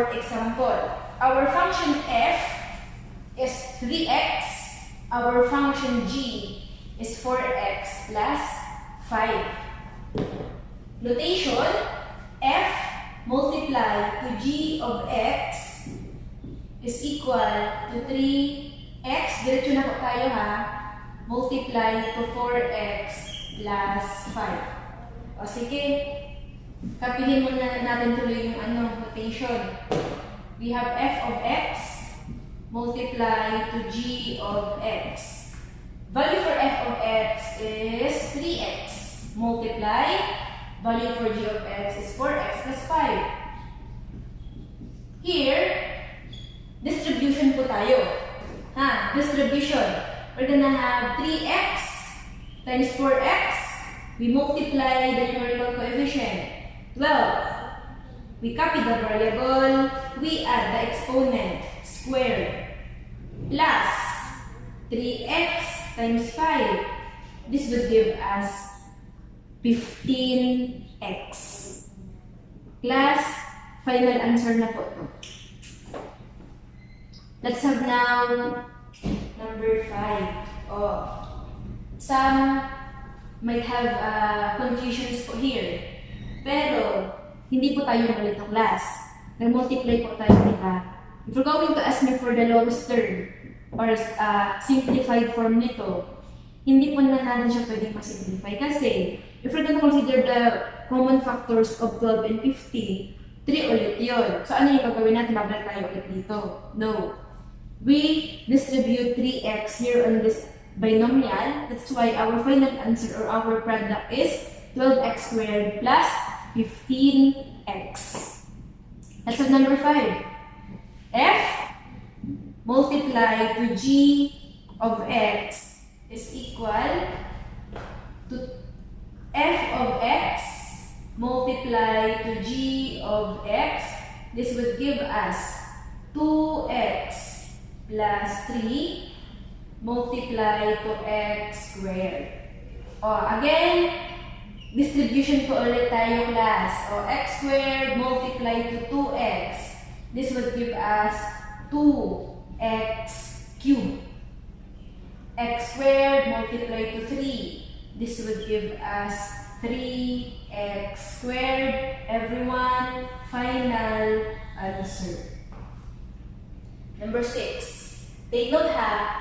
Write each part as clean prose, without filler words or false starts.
fourth example. Our function f is 3x. Our function g is 4x plus 5. Notation, f multiply to g of x is equal to 3x. Diretso na po tayo ha. Multiply to 4x plus 5. O sige, kapihin muna natin tuloy yung notation. We have f of x multiply to g of x. Value for f of x is 3x. Multiply, value for g of x is 4x plus 5. Here, distribution po tayo. Distribution. We're gonna have 3x times 4x. We multiply the numerical coefficient. 12. We copy the variable. We add the exponent. Square. Plus 3x times 5. This would give us 15x. Plus, final answer na po ito. Let's have now number 5. Some might have confusions po here. Pero, hindi po tayo nalitong class. Nag-multiply po tayo, diba? If you're going to ask me for the lowest term or simplified form nito, hindi po na natin siya pwedeng ma-simplify. Kasi, if we're going to consider the common factors of 12 and 15, 3 ulit yun. So, ano yung gagawin natin? Babalik tayo ulit dito. No. We distribute 3x here on this binomial. That's why our final answer or our product is 12x squared plus 15x. Let's have number 5. F multiply to g of x is equal to f of x multiply to g of x. This would give us 2x plus 3 multiply to x squared. Again, distribution po ulit tayo class. X squared multiply to 2x. This would give us 2x cubed. X squared multiply to 3. This would give us 3x squared. Everyone, final answer. Number 6. Take note ha.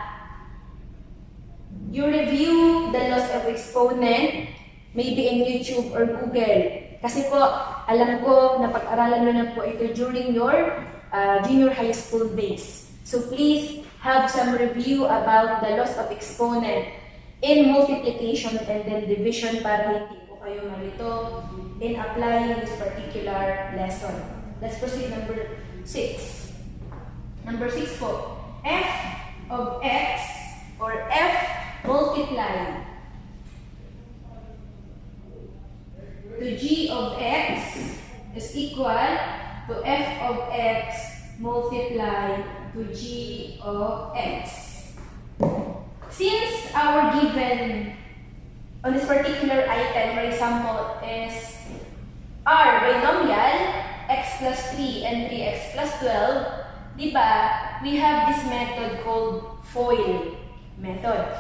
You review the laws of exponent maybe in YouTube or Google. Kasi po, alam ko na pag-aralan nyo na po ito during your junior high school days. So please have some review about the laws of exponent in multiplication and then division para hindi po kayo malito in applying this particular lesson. Let's proceed number 6. Number 6 po. F of x or f multiply to g of x is equal to f of x multiply to g of x. Since our given on this particular item, for example, is our binomial x plus 3 and 3x plus 12, diba, we have this method called FOIL method.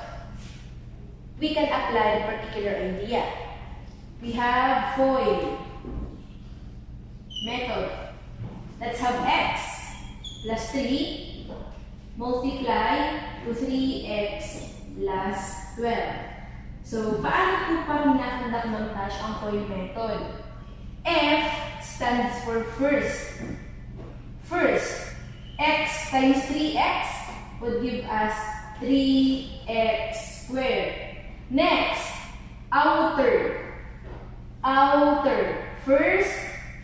We can apply the particular idea. We have FOIL method. Let's have x plus 3 multiply to 3x plus 12. So, paano po pa hinahanap ng Tash ang FOIL method? F stands for first. First, x times 3x would give us 3x squared. Next, outer. Outer. First,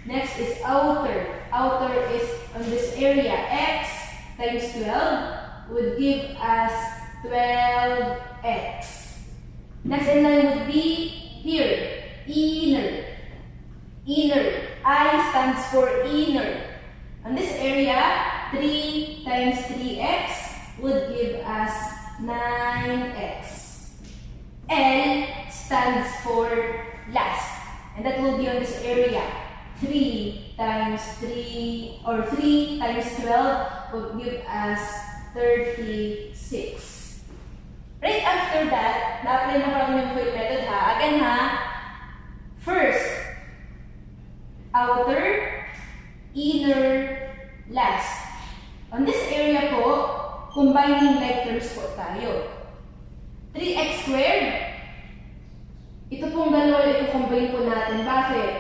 next is outer. Outer is on this area. X times 12 would give us 12x. Next in line would be here. Inner. Inner. I stands for inner. On this area, 3 times 3x would give us 9x. L stands for last. And that will be on this area. 3 times 3 or 3 times 12 would give us 36. Right after that, na-apply na parang yung full method ha. Again ha, first, outer, inner, last. On this area po, combining like terms po tayo. 3x squared, ito pong dalawa ito combine po natin. Bakit?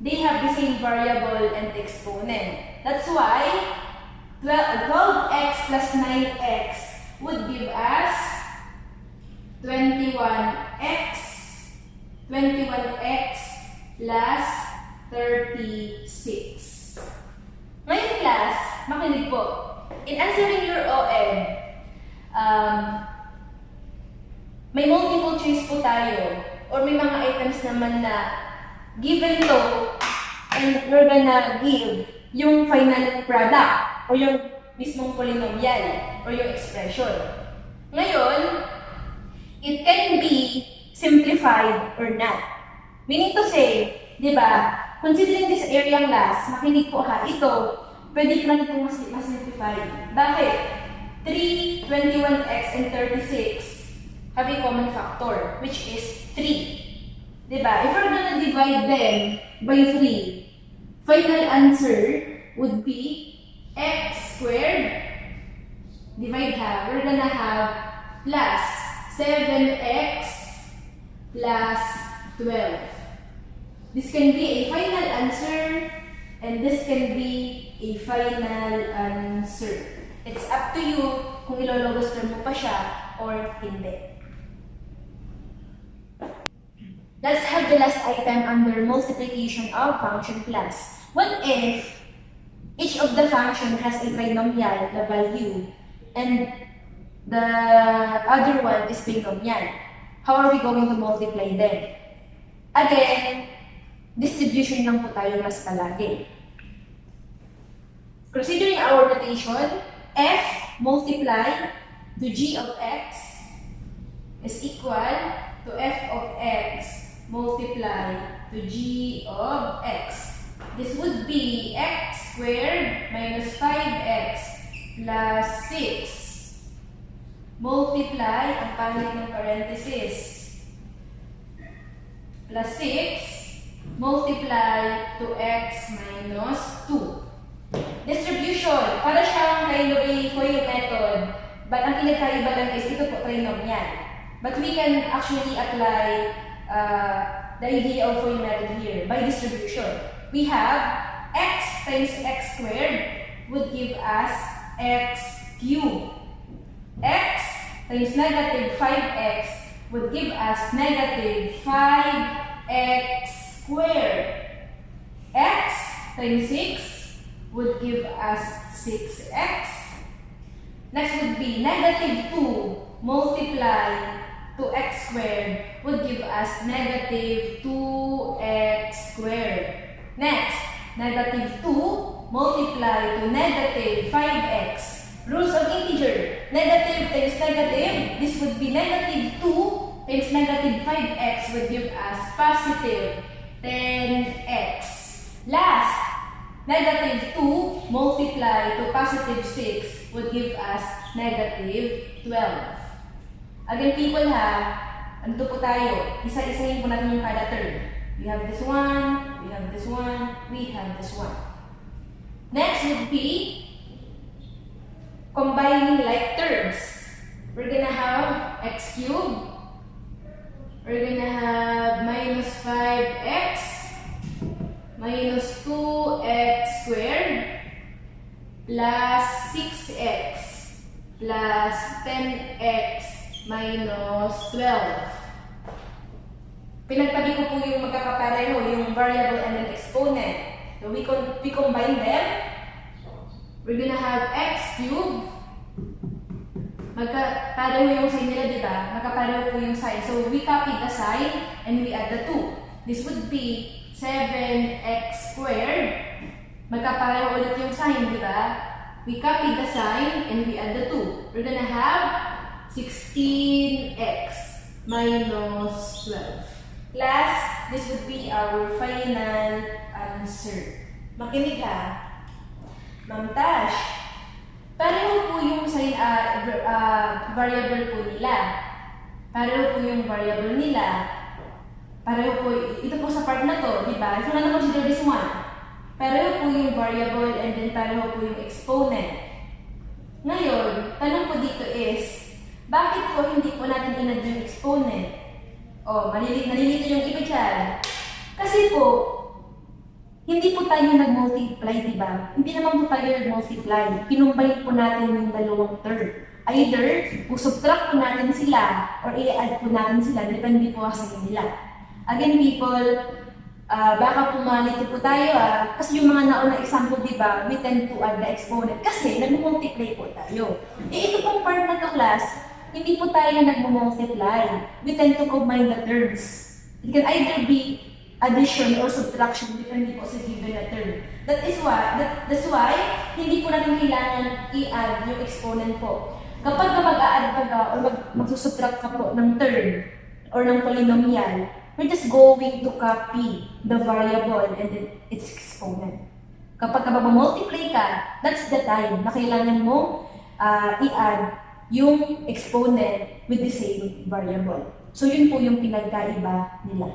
They have the same variable and exponent. That's why 12x plus 9x would give us 21x plus 36. Ngayon class, makinig po. In answering your OM, may multiple choice po tayo or may mga items naman na given to and we're gonna give yung final product or yung mismong polynomial or yung expression. Ngayon, it can be simplified or not. Meaning to say, di ba, considering this area last, makinig po ha, ito, pwede ko lang itong mas-simplify. Bakit? 3, 21x, and 36 have a common factor, which is 3. Diba? If we're gonna divide them by 3, final answer would be x squared. Divide ha, we're gonna have plus 7x plus 12. This can be a final answer and this can be a final answer. It's up to you kung ilologos mo pa siya or hindi. Let's have the last item under multiplication of function class. What if each of the function has a binomial na value and the other one is binomial? How are we going to multiply them? Again, distribution lang po tayo mas palagi. Considering our notation, f multiply to g of x is equal to f of x multiply to g of x. This would be x squared minus 5x plus 6 multiply, ang pangit ng parenthesis, plus 6 multiply to x minus 2. Distribution, para siyang kind of a FOIL method, but ang pinagkaiba lang is ito po trinomial. But we can actually apply the idea of FOIL method here by distribution. We have x times x squared would give us x cubed. X times negative 5x would give us negative 5x squared. X times 6 would give us 6x. Next would be negative 2 multiply to x squared would give us negative 2x squared. Next, negative 2 multiply to negative 5x. Rules of integer. Negative times negative, this would be negative 2 times negative 5x would give us positive 10x. Last, negative 2 multiply to positive 6 would give us negative 12. Again, people ha, ano po tayo? Isa-isahin po natin yung kada term. We have this one, we have this one, we have this one. Next would be combining like terms. We're gonna have x cubed. We're gonna have minus 5x minus 2x squared plus 6x plus 10x minus 12. Pinagtabi ko po yung magkakapareho, yung variable and an exponent. So we combine them. We're gonna have x cubed. Magkapareho yung sign nila, di ba? Magkapareho po yung sign. So we copy the sign and we add the 2. This would be 7x squared. Magkapareho ulit yung sign, di ba? We copy the sign and we add the 2. We're gonna have 16x minus 12. Class, this would be our final answer. Makinig ha. Ma'am Tash, pareho po yung variable po nila. Pareho po yung variable nila. Pareho po, ito po sa part na to, di ba? If you na consider this one, pareho po yung variable and then pareho po yung exponent. Ngayon, tanong po dito is, bakit po hindi po natin inad yung exponent? O, nalilito yung iba dyan. Kasi po, hindi po tayo nag-multiply, di ba? Hindi naman po tayo nag-multiply. Kinumbay po natin yung dalawang term. Either, subtract po natin sila or i-add po natin sila. Depende po sa kanila. Again, people, baka po malito po tayo kasi yung mga naunang example, di ba, we tend to add the exponent kasi nag-multiply po tayo. Ito pong part na to, class, hindi po tayo nag-multiply. We tend to combine the terms. It can either be addition or subtraction, depende po sa given na term. That's why, hindi po natin kailangan i-add yung exponent po. Kapag mag-a-add ka or magsusubtract ka po ng term or ng polynomial, we're just going to copy the variable and then its exponent. Kapag mag-multiply ka, that's the time na kailangan mo i-add yung exponent with the same variable. So yun po yung pinagkaiba nila.